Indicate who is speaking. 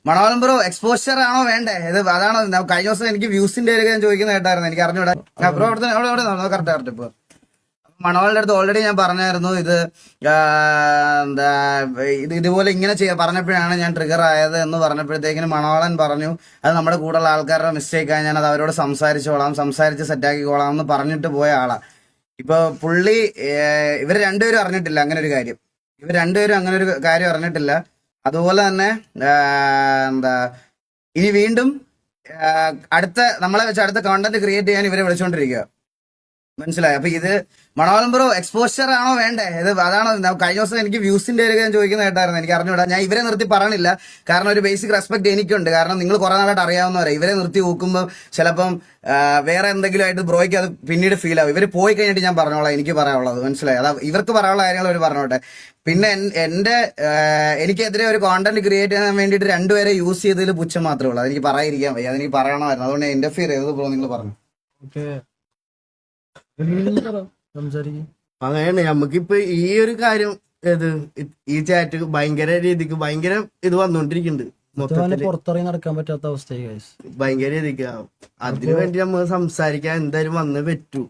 Speaker 1: മണവാളം bro exposure ആണോ വേണ്ടേ? ഇത് അതാണ് കഴിഞ്ഞ ദിവസം എനിക്ക് വ്യൂസിന്റെ ഒരു ഞാൻ ചോദിക്കുന്ന കേട്ടായിരുന്നു. എനിക്ക് അറിഞ്ഞൂടാ ബ്രോ അവിടെ കറക്റ്റ് ഇപ്പൊ മണവാളിന്റെ അടുത്ത് ഓൾറെഡി ഞാൻ പറഞ്ഞായിരുന്നു. ഇത് എന്താ ഇതുപോലെ ഇങ്ങനെ പറഞ്ഞപ്പോഴാണ് ഞാൻ ട്രിഗർ ആയത് എന്ന് പറഞ്ഞപ്പോഴത്തേക്കിനും മണവാളൻ പറഞ്ഞു അത് നമ്മുടെ കൂടെയുള്ള ആൾക്കാരുടെ മിസ്റ്റേക്കാണ്, ഞാൻ അത് അവരോട് സംസാരിച്ച് സെറ്റാക്കിക്കോളാം എന്ന് പറഞ്ഞിട്ട് പോയ ആളാ. ഇപ്പൊ പുള്ളി ഇവർ രണ്ടുപേരും അറിഞ്ഞിട്ടില്ല അങ്ങനെ ഒരു കാര്യം. അറിഞ്ഞിട്ടില്ല. അതുപോലെ തന്നെ എന്താ ഇനി വീണ്ടും നമ്മളെ വെച്ച് അടുത്ത കണ്ടന്റ് ക്രിയേറ്റ് ചെയ്യാൻ ഇവരെ വിളിച്ചോണ്ടിരിക്കുക. മനസ്സിലായി? അപ്പൊ ഇത് മണവാളം ബ്രോ എക്സ്പോഷർ ആണോ വേണ്ടേ? ഇത് അതാണ് കഴിഞ്ഞ ദിവസം എനിക്ക് വ്യൂസിന്റെ ഒരു ഞാൻ ചോദിക്കുന്ന കേട്ടായിരുന്നു. എനിക്ക് അറിഞ്ഞൂടാ. ഞാൻ ഇവരെ നിർത്തി പറയണില്ല, കാരണം ഒരു ബേസിക് റെസ്പെക്ട് എനിക്കുണ്ട്. കാരണം നിങ്ങൾ കുറെ നാളായിട്ട് അറിയാവുന്നവരെ. ഇവരെ നിർത്തി നോക്കുമ്പോൾ ചിലപ്പം വേറെ എന്തെങ്കിലും ആയിട്ട് ബ്രോയ്ക്ക് അത് പിന്നീട് ഫീൽ ആവും. ഇവർ പോയി കഴിഞ്ഞിട്ട് ഞാൻ പറഞ്ഞോളാം എനിക്ക് പറയാനുള്ളത്. മനസ്സിലായി? അതാ ഇവർക്ക് പറയാനുള്ള കാര്യങ്ങൾ അവർ പറഞ്ഞോട്ടെ. പിന്നെ എനിക്കെതിരെ ഒരു കോണ്ടന്റ് ക്രിയേറ്റ് ചെയ്യാൻ വേണ്ടിയിട്ട് രണ്ടുപേരെ യൂസ് ചെയ്തതിൽ പുച്ഛം മാത്രമേ ഉള്ളൂ. അതെനിക്ക് പറയാതിരിക്കാൻ വയ്യ, അതെനിക്ക് പറയണമായിരുന്നു. അതുകൊണ്ട് ഇന്റർഫിയർ ചെയ്തത് ബ്രോ നിങ്ങൾ പറഞ്ഞു.
Speaker 2: അങ്ങനെയാണ് നമുക്കിപ്പോ ഈ ഒരു കാര്യം ഈ ചാറ്റ് ഭയങ്കര രീതിക്ക് ഭയങ്കര ഇത് വന്നോണ്ടിരിക്കുന്നുണ്ട്.
Speaker 3: പുറത്തിറങ്ങി നടക്കാൻ പറ്റാത്ത അവസ്ഥയായി
Speaker 2: ഭയങ്കര രീതിക്ക് അതിനു വേണ്ടി നമ്മൾ സംസാരിക്കാൻ എന്തായാലും വന്നേ പറ്റൂ.